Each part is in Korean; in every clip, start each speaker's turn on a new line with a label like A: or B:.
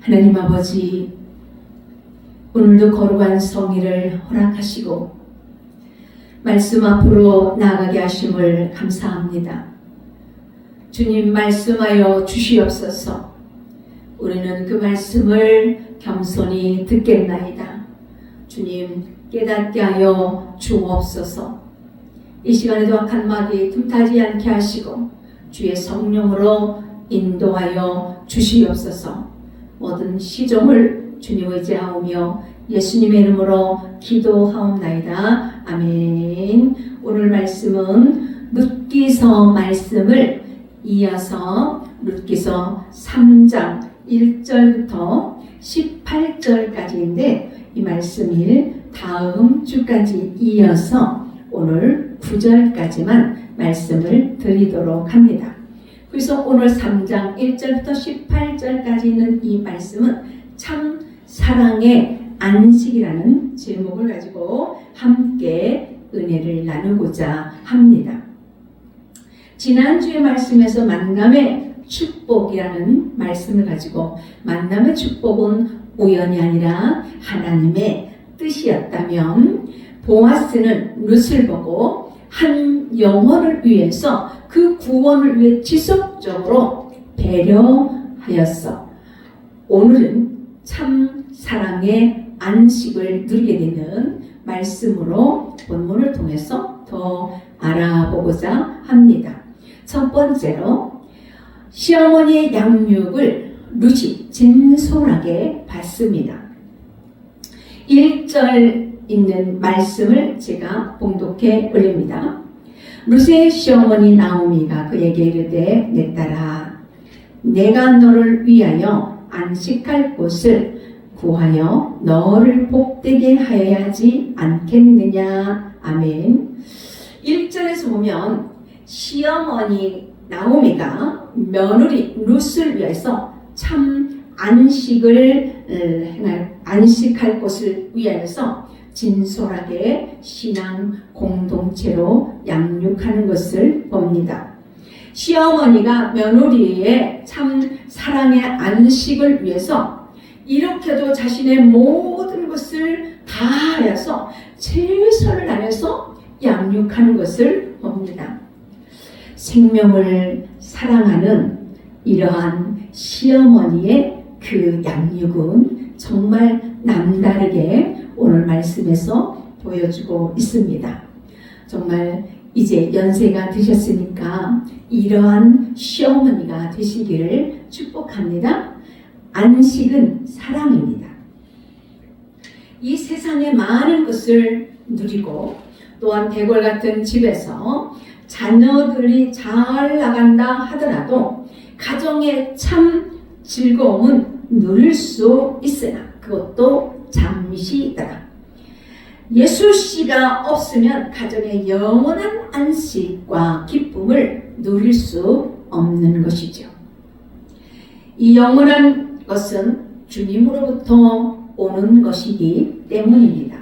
A: 하나님 아버지, 오늘도 거룩한 성의를 허락하시고 말씀 앞으로 나아가게 하심을 감사합니다. 주님, 말씀하여 주시옵소서. 우리는 그 말씀을 겸손히 듣겠나이다. 주님, 깨닫게 하여 주옵소서. 이 시간에도 악한 마귀 틈타지 않게 하시고 주의 성령으로 인도하여 주시옵소서. 모든 시종을 주님 의지하오며 예수님의 이름으로 기도하옵나이다. 아멘. 오늘 말씀은 룻기서 말씀을 이어서 룻기서 3장 1절부터 18절까지인데 이 말씀을 다음 주까지 이어서 오늘 9절까지만 말씀을 드리도록 합니다. 그래서 오늘 3장 1절부터 18절까지 있는 이 말씀은 참 사랑의 안식이라는 제목을 가지고 함께 은혜를 나누고자 합니다. 지난주의 말씀에서 만남의 축복이라는 말씀을 가지고 만남의 축복은 우연이 아니라 하나님의 뜻이었다면 보아스는 룻을 보고 한 영혼을 위해서 그 구원을 위해 지속적으로 배려하였어. 오늘은 참 사랑의 안식을 누리게 되는 말씀으로 본문을 통해서 더 알아보고자 합니다. 첫 번째로 시어머니의 양육을 룻이 진솔하게 받습니다. 1절 있는 말씀을 제가 봉독해 올립니다. 룻의 시어머니 나오미가 그에게 이르되 내 딸아, 내가 너를 위하여 안식할 곳을 구하여 너를 복되게 하여야 하지 않겠느냐. 아멘. 1절에서 보면 시어머니 나오미가 며느리 룻을 위해서 참 안식할 것을 위하여서 진솔하게 신앙 공동체로 양육하는 것을 봅니다. 시어머니가 며느리의 참 사랑의 안식을 위해서 이렇게도 자신의 모든 것을 다하여서 최선을 다해서 양육하는 것을 봅니다. 생명을 사랑하는 이러한 시어머니의 그 양육은 정말 남다르게 오늘 말씀에서 보여주고 있습니다. 정말 이제 연세가 드셨으니까 이러한 시어머니가 되시기를 축복합니다. 안식은 사랑입니다. 이 세상의 많은 것을 누리고 또한 대궐 같은 집에서 자녀들이 잘 나간다 하더라도 가정의 참 즐거움은 누릴 수 있으나 그것도 잠시더라. 예수씨가 없으면 가정의 영원한 안식과 기쁨을 누릴 수 없는 것이죠. 이 영원한 것은 주님으로부터 오는 것이기 때문입니다.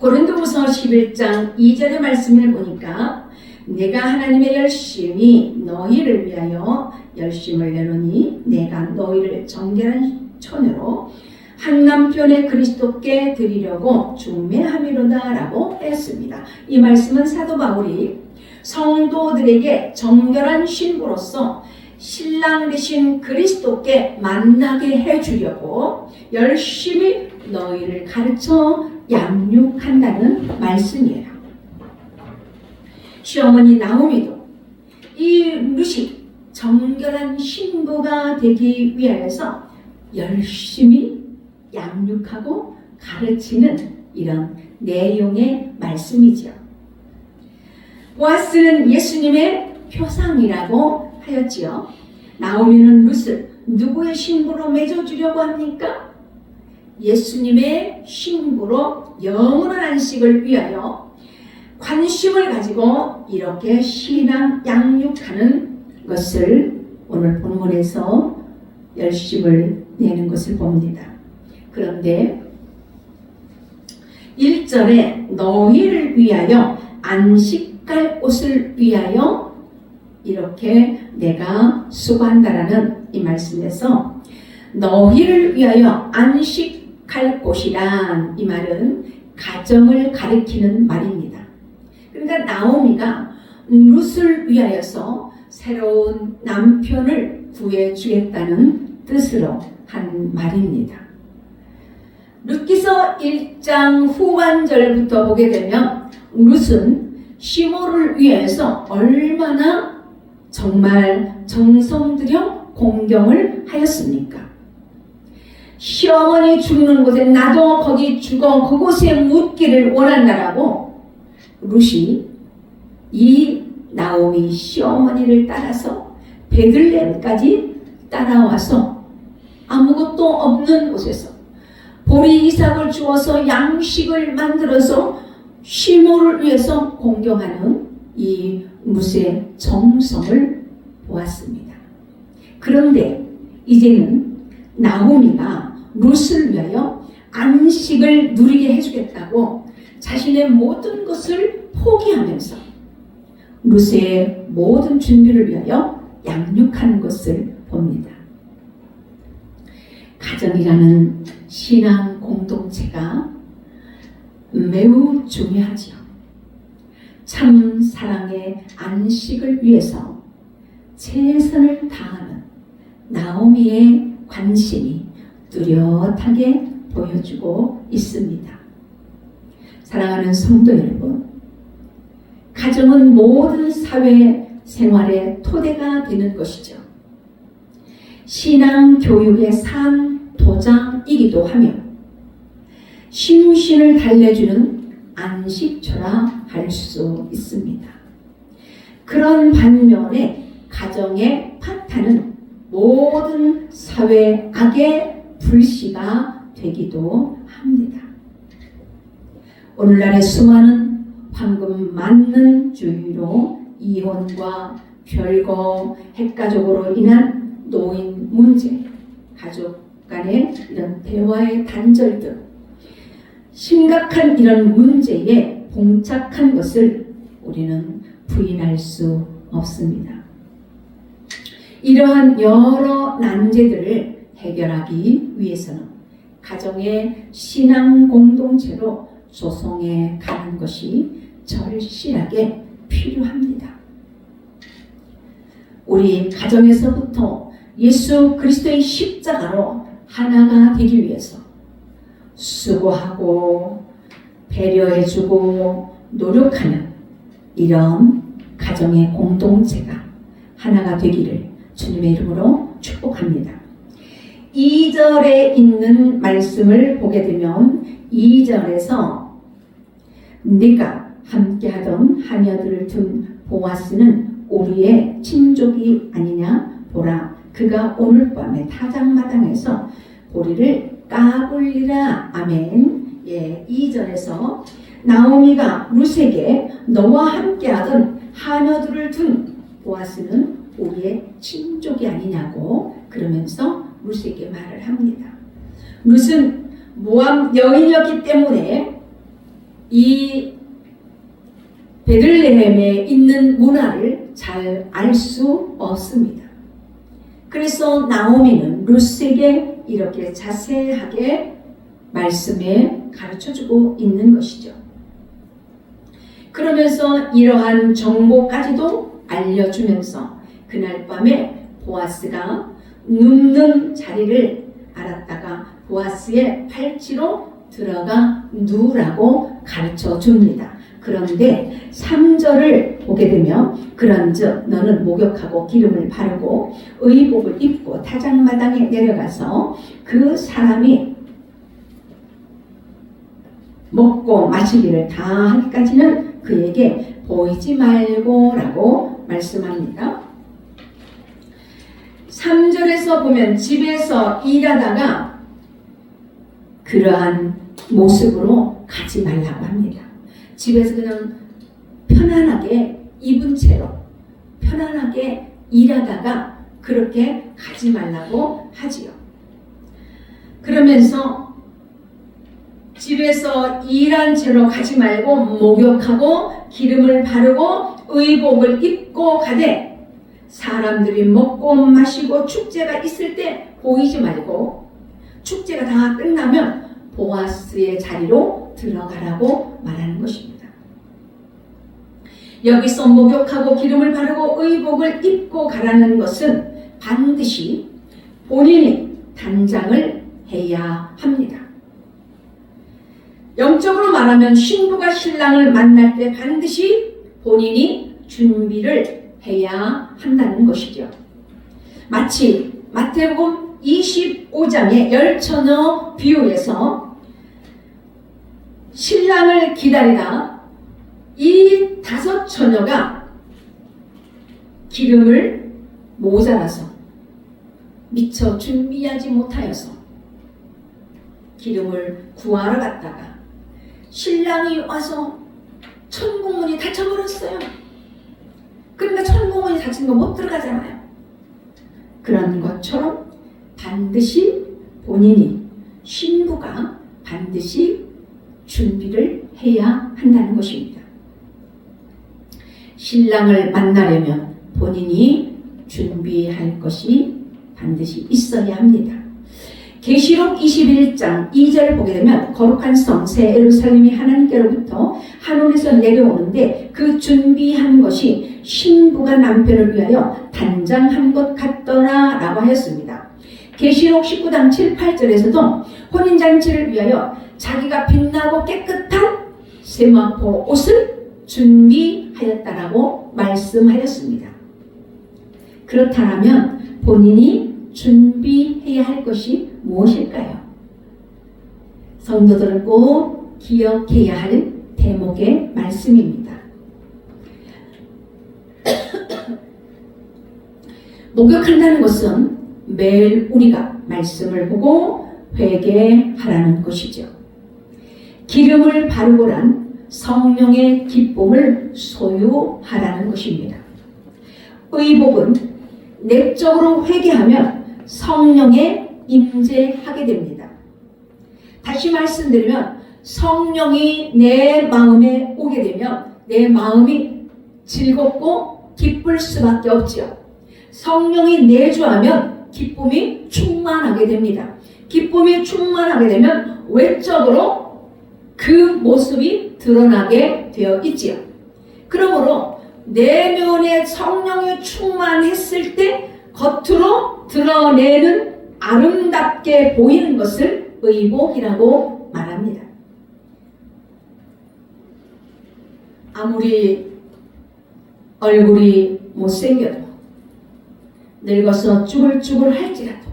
A: 고린도후서 11장 2절의 말씀을 보니까 내가 하나님의 열심히 너희를 위하여 열심을 내노니 내가 너희를 정결한 처녀로 한 남편의 그리스도께 드리려고 중매함이로다 라고 했습니다. 이 말씀은 사도 바울이 성도들에게 정결한 신부로서 신랑 되신 그리스도께 만나게 해주려고 열심히 너희를 가르쳐 양육한다는 말씀이에요. 시어머니 나오미도 이 룻이 정결한 신부가 되기 위하여서 열심히 양육하고 가르치는 이런 내용의 말씀이죠. 보아스는 예수님의 표상이라고 하였지요. 나오미는 룻을 누구의 신부로 맺어주려고 합니까? 예수님의 신부로 영원한 안식을 위하여 관심을 가지고 이렇게 신앙 양육하는 것을 오늘 본문에서 열심을 내는 것을 봅니다. 그런데 1절에 너희를 위하여 안식할 곳을 위하여 이렇게 내가 수고한다라는 이 말씀에서 너희를 위하여 안식할 곳이란 이 말은 가정을 가리키는 말입니다. 그러니까 나오미가 룻을 위하여서 새로운 남편을 구해주겠다는 뜻으로 한 말입니다. 룻기서 1장 후반절부터 보게 되면 룻은 시므를 위해서 얼마나 정말 정성 들여 공경을 하였습니까? 시어머니 죽는 곳에 나도 거기 죽어 그곳에 묻기를 원한다라고 룻이 이 나오미 시어머니를 따라서 베들레헴까지 따라와서 아무것도 없는 곳에서 보리 이삭을 주어서 양식을 만들어서 시므를 위해서 공경하는 이 룻의 정성을 보았습니다. 그런데 이제는 나오미가 룻을 위하여 안식을 누리게 해주겠다고 자신의 모든 것을 포기하면서 룻의 모든 준비를 위하여 양육하는 것을 봅니다. 가정이라는 신앙 공동체가 매우 중요하지요. 참 사랑의 안식을 위해서 최선을 다하는 나오미의 관심이 뚜렷하게 보여주고 있습니다. 사랑하는 성도 여러분, 가정은 모든 사회 생활의 토대가 되는 것이죠. 신앙 교육의 산 도장이기도 하며 심신을 달래주는 안식처라 할 수 있습니다. 그런 반면에 가정의 파탄은 모든 사회 악의 불씨가 되기도 합니다. 오늘날의 수많은 방금 맞는 주의로 이혼과 별거, 핵가족으로 인한 노인 문제, 가족 간의 이런 대화의 단절 등 심각한 이런 문제에 봉착한 것을 우리는 부인할 수 없습니다. 이러한 여러 난제들을 해결하기 위해서는 가정의 신앙 공동체로 조성해 가는 것이 절실하게 필요합니다. 우리 가정에서부터 예수 그리스도의 십자가로 하나가 되기 위해서 수고하고 배려해주고 노력하는 이런 가정의 공동체가 하나가 되기를 주님의 이름으로 축복합니다. 2절에 있는 말씀을 보게 되면 2절에서 네가 함께하던 하녀들을 둔 보아스는 우리의 친족이 아니냐 보라 그가 오늘 밤에 타작마당에서 보리를 까불리라. 아멘. 예, 2절에서 나오미가 룻에게 너와 함께하던 하녀들을 둔 보아스는 우리의 친족이 아니냐고 그러면서 룻에게 말을 합니다. 룻은 모압 여인이었기 때문에 이 베들레헴에 있는 문화를 잘 알 수 없습니다. 그래서 나오미는 룻에게 이렇게 자세하게 말씀에 가르쳐주고 있는 것이죠. 그러면서 이러한 정보까지도 알려주면서 그날 밤에 보아스가 눕는 자리를 알았다가 보아스의 팔찌로 들어가 누우라고 가르쳐 줍니다. 그런데 3절을 보게 되면 그런즉 너는 목욕하고 기름을 바르고 의복을 입고 타작마당에 내려가서 그 사람이 먹고 마시기를 다 하기까지는 그에게 보이지 말고 라고 말씀합니다. 3절에서 보면 집에서 일하다가 그러한 모습으로 가지 말라고 합니다. 집에서 그냥 편안하게 입은 채로 편안하게 일하다가 그렇게 가지 말라고 하지요. 그러면서 집에서 일한 채로 가지 말고 목욕하고 기름을 바르고 의복을 입고 가되 사람들이 먹고 마시고 축제가 있을 때 보이지 말고 축제가 다 끝나면 보아스의 자리로 들어가라고 말하는 것입니다. 여기서 목욕하고 기름을 바르고 의복을 입고 가라는 것은 반드시 본인이 단장을 해야 합니다. 영적으로 말하면 신부가 신랑을 만날 때 반드시 본인이 준비를 해야 한다는 것이죠. 마치 마태복음 25장의 열처녀 비유에서 신랑을 기다리다 이 5 처녀가 기름을 모자라서 미처 준비하지 못하여서 기름을 구하러 갔다가 신랑이 와서 천공문이 닫혀버렸어요. 그러니까 천공문이 닫힌 거 못 들어가잖아요. 그런 것처럼 반드시 본인이 신부가 반드시 준비를 해야 한다는 것입니다. 신랑을 만나려면 본인이 준비할 것이 반드시 있어야 합니다. 계시록 21장 2절을 보게 되면 거룩한 성 새 예루살렘이 하나님께로부터 하늘에서 내려오는데 그 준비한 것이 신부가 남편을 위하여 단장한 것 같더라 라고 하였습니다. 계시록 19장 7, 8절에서도 혼인잔치를 위하여 자기가 빛나고 깨끗한 세마포 옷을 준비하였다라고 말씀하였습니다. 그렇다면 본인이 준비해야 할 것이 무엇일까요? 성도들은 꼭 기억해야 할 대목의 말씀입니다. 목욕한다는 것은 매일 우리가 말씀을 보고 회개하라는 것이죠. 기름을 바르고란 성령의 기쁨을 소유하라는 것입니다. 의복은 내적으로 회개하면 성령에 임재하게 됩니다. 다시 말씀드리면 성령이 내 마음에 오게 되면 내 마음이 즐겁고 기쁠 수밖에 없지요. 성령이 내주하면 기쁨이 충만하게 됩니다. 기쁨이 충만하게 되면 외적으로 그 모습이 드러나게 되어 있지요. 그러므로 내면에 성령이 충만했을 때 겉으로 드러내는 아름답게 보이는 것을 의복이라고 말합니다. 아무리 얼굴이 못생겨도 늙어서 쭈글쭈글 할지라도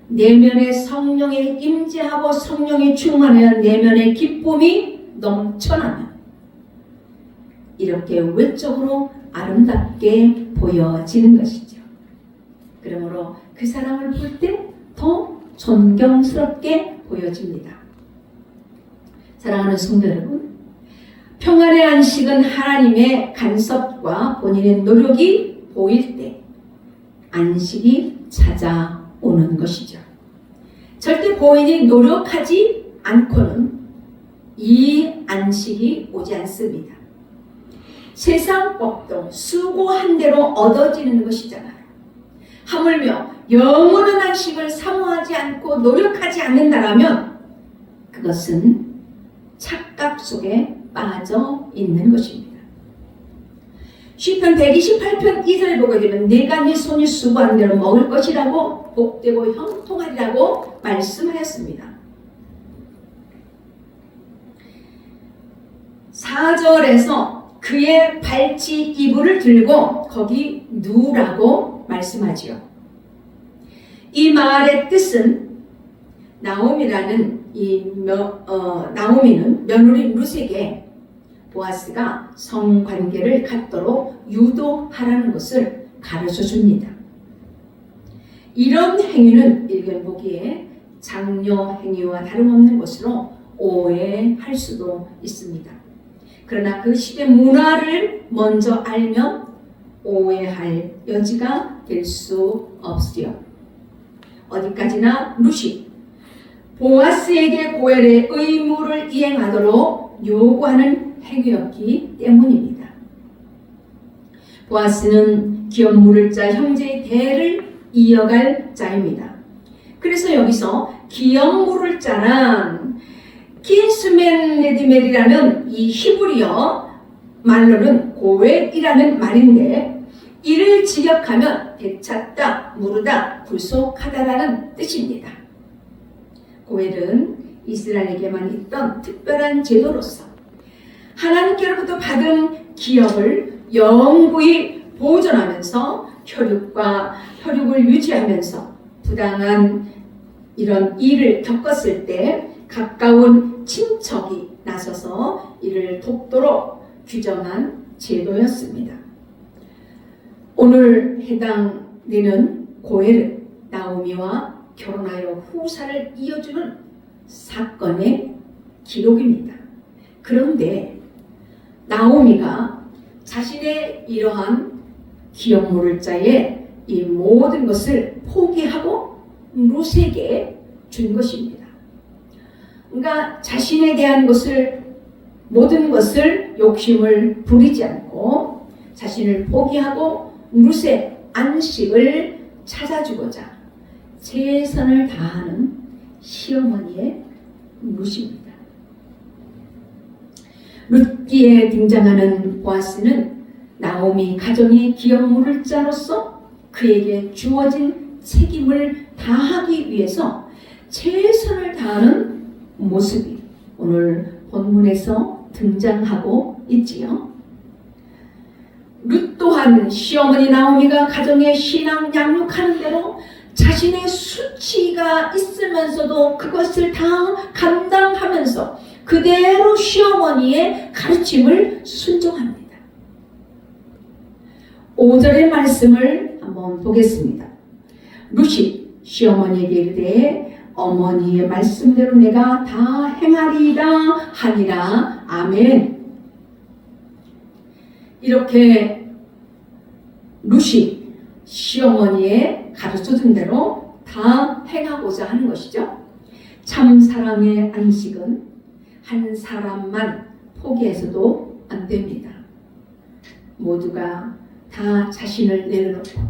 A: 내면에 성령이 임재하고 성령이 충만하여 내면의 기쁨이 넘쳐나면 이렇게 외적으로 아름답게 보여지는 것이죠. 그러므로 그 사람을 볼 때 더 존경스럽게 보여집니다. 사랑하는 성도 여러분, 평안의 안식은 하나님의 간섭과 본인의 노력이 보일 때 안식이 찾아오는 것이죠. 절대 본인이 노력하지 않고는 이 안식이 오지 않습니다. 세상 법도 수고한 대로 얻어지는 것이잖아요. 하물며 영원한 안식을 사모하지 않고 노력하지 않는다라면 그것은 착각 속에 빠져 있는 것입니다. 시편 128편 2절에 보게 되면 내가 네 손이 수고한 대로 먹을 것이라고 복되고 형통하리라고 말씀하였습니다. 4절에서 그의 발치 이불을 들고 거기 누우라고 말씀하지요. 이 말의 뜻은 나오미는 며느리 룻에게 보아스가 성관계를 갖도록 유도하라는 것을 가르쳐 줍니다. 이런 행위는 일견 보기에 장려 행위와 다름없는 것으로 오해할 수도 있습니다. 그러나 그 시대 문화를 먼저 알면 오해할 여지가 될 수 없지요. 어디까지나 룻이 보아스에게 고엘의 의무를 이행하도록 요구하는 행위였기 때문입니다. 보아스는 기업 물을 자 형제의 대를 이어갈 자입니다. 그래서 여기서 기업 물을 자란 킨스맨 레디멜이라는 이 히브리어 말로는 고엘이라는 말인데 이를 직역하면 되찾다, 물으다, 구속하다라는 뜻입니다. 고엘은 이스라엘에게만 있던 특별한 제도로서 하나님께로부터 받은 기업을 영구히 보존하면서 혈육을 유지하면서 부당한 이런 일을 겪었을 때 가까운 친척이 나서서 이를 돕도록 규정한 제도였습니다. 오늘 해당되는 고엘은 나오미와 결혼하여 후사를 이어주는 사건의 기록입니다. 그런데 나오미가 자신의 이러한 기업 물을 자의 이 모든 것을 포기하고 룻에게 준 것입니다. 그러니까 자신에 대한 모든 것을 욕심을 부리지 않고 자신을 포기하고 룻의 안식을 찾아주고자 최선을 다하는 시어머니의 룻입니다. 룻기에 등장하는 보아스는 나오미 가정의 기업 물을 자로서 그에게 주어진 책임을 다하기 위해서 최선을 다하는 모습이 오늘 본문에서 등장하고 있지요. 룻 또한 시어머니 나오미가 가정의 신앙 양육하는 대로 자신의 수치가 있으면서도 그것을 다 감당하면서 그대로 시어머니의 가르침을 순종합니다. 5절의 말씀을 한번 보겠습니다. 룻이 시어머니에게 이르되 어머니의 말씀대로 내가 다 행하리라 하니라 아멘. 이렇게 룻이 시어머니의 가르쳐준 대로 다 행하고자 하는 것이죠. 참 사랑의 안식은 한 사람만 포기해서도 안 됩니다. 모두가 다 자신을 내려놓고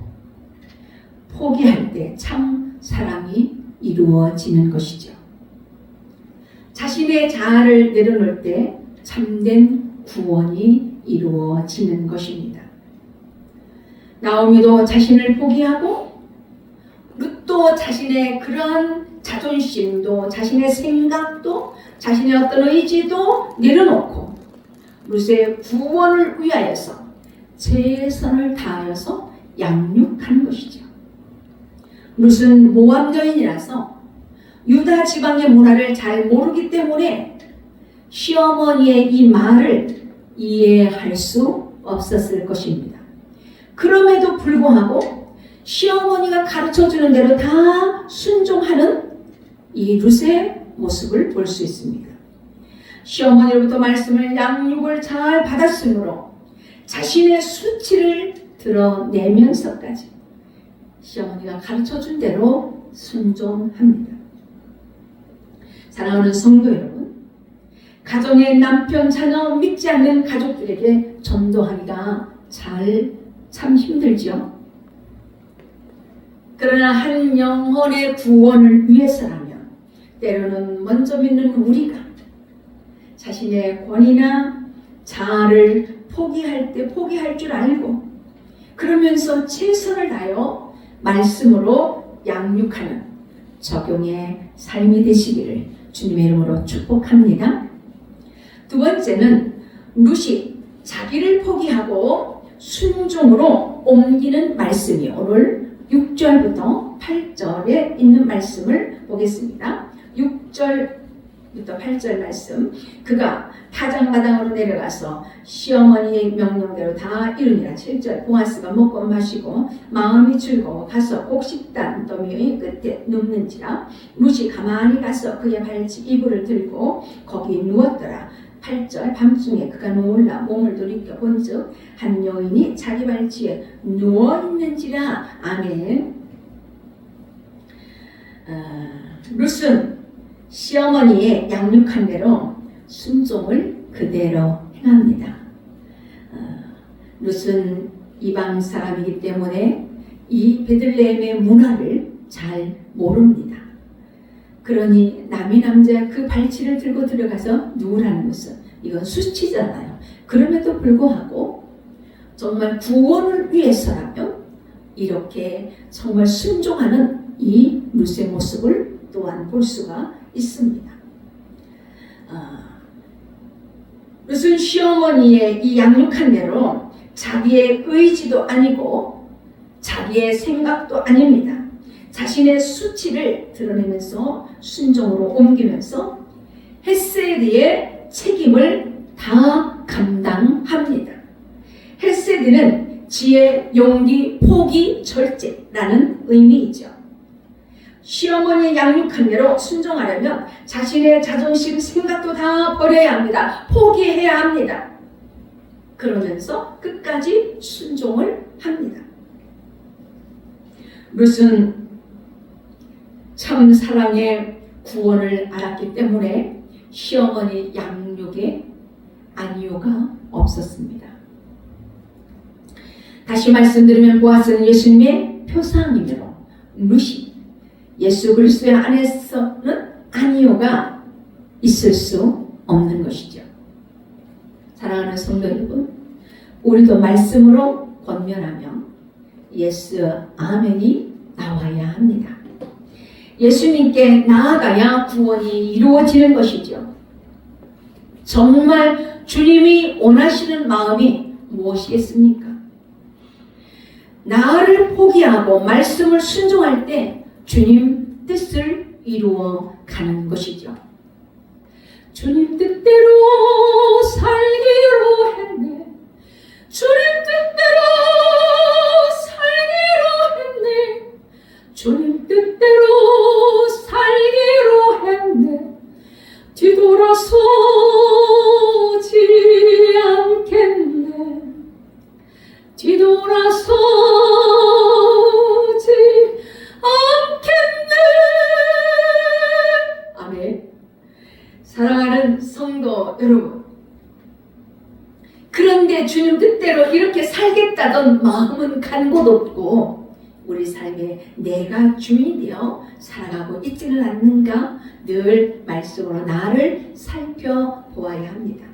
A: 포기할 때 참 사랑이 이루어지는 것이죠. 자신의 자아를 내려놓을 때 참된 구원이 이루어지는 것입니다. 나오미도 자신을 포기하고 룻도 자신의 그런 자존심도 자신의 생각도 자신의 어떤 의지도 내려놓고 룻의 구원을 위하여서 최선을 다하여서 양육하는 것이죠. 룻은 모압 여인이라서 유다 지방의 문화를 잘 모르기 때문에 시어머니의 이 말을 이해할 수 없었을 것입니다. 그럼에도 불구하고 시어머니가 가르쳐주는 대로 다 순종하는 이 룻의 모습을 볼 수 있습니다. 시어머니로부터 말씀을 양육을 잘 받았으므로 자신의 수치를 드러내면서까지 시어머니가 가르쳐준 대로 순종합니다. 사랑하는 성도 여러분, 가정의 남편, 자녀, 믿지 않는 가족들에게 전도하기가 참 힘들지요. 그러나 한 영혼의 구원을 위해서라면 때로는 먼저 믿는 우리가 자신의 권위나 자아를 포기할 때 포기할 줄 알고 그러면서 최선을 다하여 말씀으로 양육하는 적용의 삶이 되시기를 주님의 이름으로 축복합니다. 두 번째는 룻이 자기를 포기하고 순종으로 옮기는 말씀이 오늘 6절부터 8절에 있는 말씀을 보겠습니다. 6절부터 8절 말씀. 그가 타작마당으로 내려가서 시어머니의 명령대로 다 이루니라. 7절. 보아스가 먹고 마시고 마음이 즐거워 가서 곡식단 더미의 끝에 눕는지라. 룻이 가만히 가서 그의 발치 이불을 들고 거기 누웠더라. 8절. 밤중에 그가 놀라 몸을 돌이켜 본즉 한 여인이 자기 발치에 누워있는지라. 아멘. 룻은 시어머니의 양육한 대로 순종을 그대로 행합니다. 룻은 이방 사람이기 때문에 이 베들레헴의 문화를 잘 모릅니다. 그러니 남이 남자 그 발치를 들고 들어가서 누우라는 것은 이건 수치잖아요. 그럼에도 불구하고 정말 구원을 위해서라면 이렇게 정말 순종하는 이 룻의 모습을 또한 볼 수가 있습니다. 룻은 시어머니의 이 양육한 대로 자기의 의지도 아니고 자기의 생각도 아닙니다. 자신의 수치를 드러내면서 순종으로 옮기면서 헤세드의 책임을 다 감당합니다. 헤세드는 지혜, 용기, 포기, 절제라는 의미이죠. 시어머니의 양육한 대로 순종하려면 자신의 자존심, 생각도 다 버려야 합니다. 포기해야 합니다. 그러면서 끝까지 순종을 합니다. 룻은 참 사랑의 구원을 알았기 때문에 시어머니 양육에 안위호가 없었습니다. 다시 말씀드리면 보아스는 예수님의 표상이므로 룻이 예수 그리스도의 안에서는 안위호가 있을 수 없는 것이죠. 사랑하는 성도 여러분, 우리도 말씀으로 권면하며 예수 아멘이 나와야 합니다. 예수님께 나아가야 구원이 이루어지는 것이죠. 정말 주님이 원하시는 마음이 무엇이겠습니까? 나를 포기하고 말씀을 순종할 때 주님 뜻을 이루어 가는 것이죠. 주님 뜻대로 살기로 했네. 주님 뜻대로 살기로 했네. 주님 뜻대로 살기로 했네. 뒤돌아서 돌아서지 않겠네. 아멘. 사랑하는 성도 여러분, 그런데 주님 뜻대로 이렇게 살겠다던 마음은 간 곳 없고 우리 삶에 내가 주인이 되어 살아가고 있지는 않는가 늘 말씀으로 나를 살펴보아야 합니다.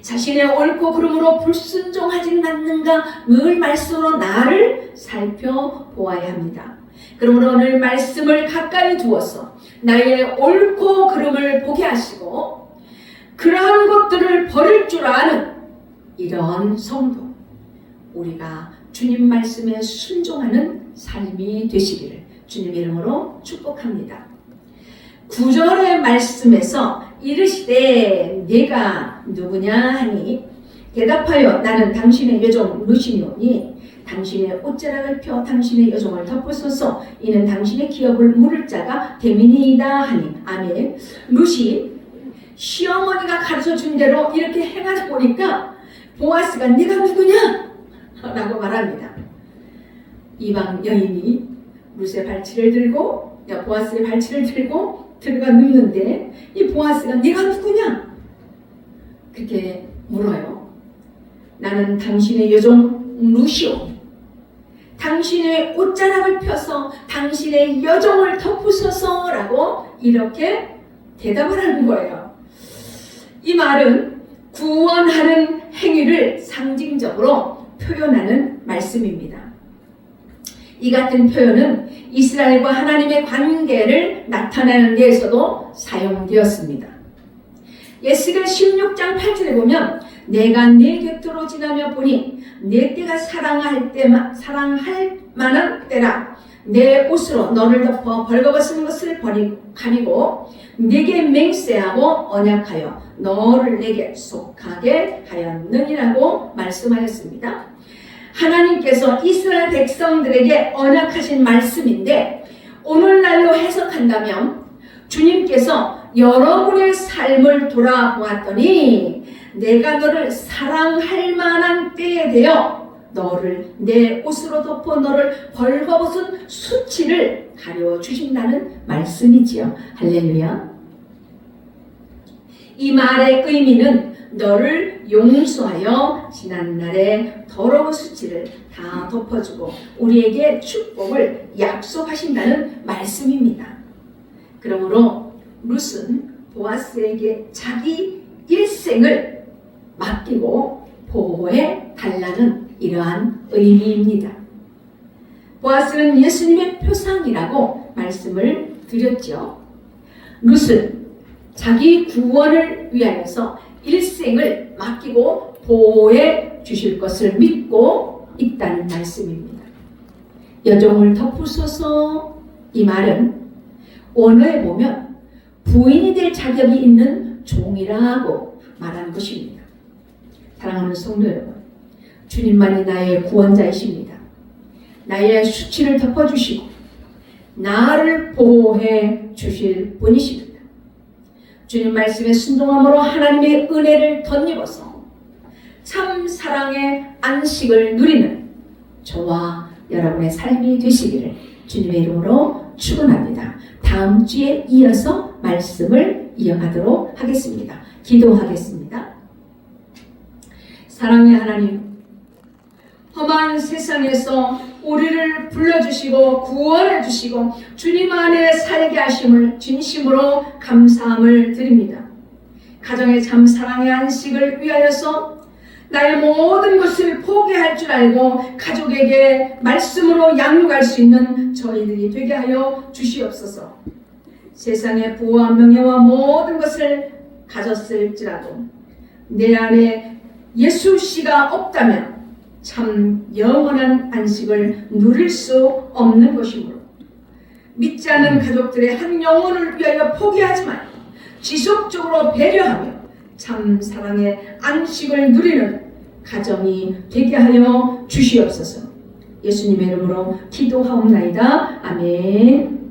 A: 자신의 옳고 그름으로 불순종하지는 않는가 늘 말씀으로 나를 살펴보아야 합니다. 그러므로 늘 말씀을 가까이 두어서 나의 옳고 그름을 보게 하시고 그러한 것들을 버릴 줄 아는 이런 성도, 우리가 주님 말씀에 순종하는 삶이 되시기를 주님의 이름으로 축복합니다. 9절의 말씀에서 이르시되 내가 누구냐 하니 대답하여 나는 당신의 여종 루시니오니 당신의 옷자락을 펴 당신의 여종을 덮으소서 이는 당신의 기업을 물을 자가 됨이니이다 하니. 아멘. 루시 시어머니가 가르쳐준 대로 이렇게 행하다 보니까 보아스가 네가 누구냐? 라고 말합니다. 이방 여인이 루스의 발치를 들고 보아스의 발치를 들고 들어가 눕는데 이 보아스가 네가 누구냐? 그렇게 물어요. 나는 당신의 여종 루시오. 당신의 옷자락을 펴서 당신의 여종을 덮으소서 라고 이렇게 대답을 하는 거예요. 이 말은 구원하는 행위를 상징적으로 표현하는 말씀입니다. 이 같은 표현은 이스라엘과 하나님의 관계를 나타내는 데에서도 사용되었습니다. 예스겔 16장 8절에 보면 내가 네 곁으로 지나며 보니 내 때가 사랑할 만한 때라 내 옷으로 너를 덮어 벌거벗은 것을 가리고 네게 맹세하고 언약하여 너를 내게 속하게 하였느니라고 말씀하였습니다. 하나님께서 이스라엘 백성들에게 언약하신 말씀인데 오늘날로 해석한다면 주님께서 여러분의 삶을 돌아보았더니 내가 너를 사랑할 만한 때에 되어 너를 내 옷으로 덮어 너를 벌거벗은 수치를 가려주신다는 말씀이지요. 할렐루야. 이 말의 의미는 너를 용서하여 지난날의 더러운 수치를 다 덮어주고 우리에게 축복을 약속하신다는 말씀입니다. 그러므로 룻은 보아스에게 자기 일생을 맡기고 보호해 달라는 이러한 의미입니다. 보아스는 예수님의 표상이라고 말씀을 드렸죠. 룻은 자기 구원을 위하여서 일생을 맡기고 보호해 주실 것을 믿고 있다는 말씀입니다. 여종을 덮으소서, 이 말은 원어에 보면 부인이 될 자격이 있는 종이라고 말하는 것입니다. 사랑하는 성도 여러분, 주님만이 나의 구원자이십니다. 나의 수치를 덮어주시고 나를 보호해 주실 분이십니다. 주님 말씀에 순종함으로 하나님의 은혜를 덧입어서 참 사랑의 안식을 누리는 저와 여러분의 삶이 되시기를 주님의 이름으로 축원합니다. 다음 주에 이어서 말씀을 이어가도록 하겠습니다. 기도하겠습니다. 사랑의 하나님, 험한 세상에서 우리를 불러주시고 구원해 주시고 주님 안에 살게 하심을 진심으로 감사함을 드립니다. 가정의 참 사랑의 안식을 위하여서 나의 모든 것을 포기할 줄 알고 가족에게 말씀으로 양육할 수 있는 저희들이 되게 하여 주시옵소서. 세상의 부와 명예와 모든 것을 가졌을지라도 내 안에 예수 씨가 없다면 참 영원한 안식을 누릴 수 없는 것이므로 믿지 않는 가족들의 한 영혼을 위하여 포기하지 말고 지속적으로 배려하며 참 사랑의 안식을 누리는 가정이 되게 하여 주시옵소서. 예수님의 이름으로 기도하옵나이다. 아멘.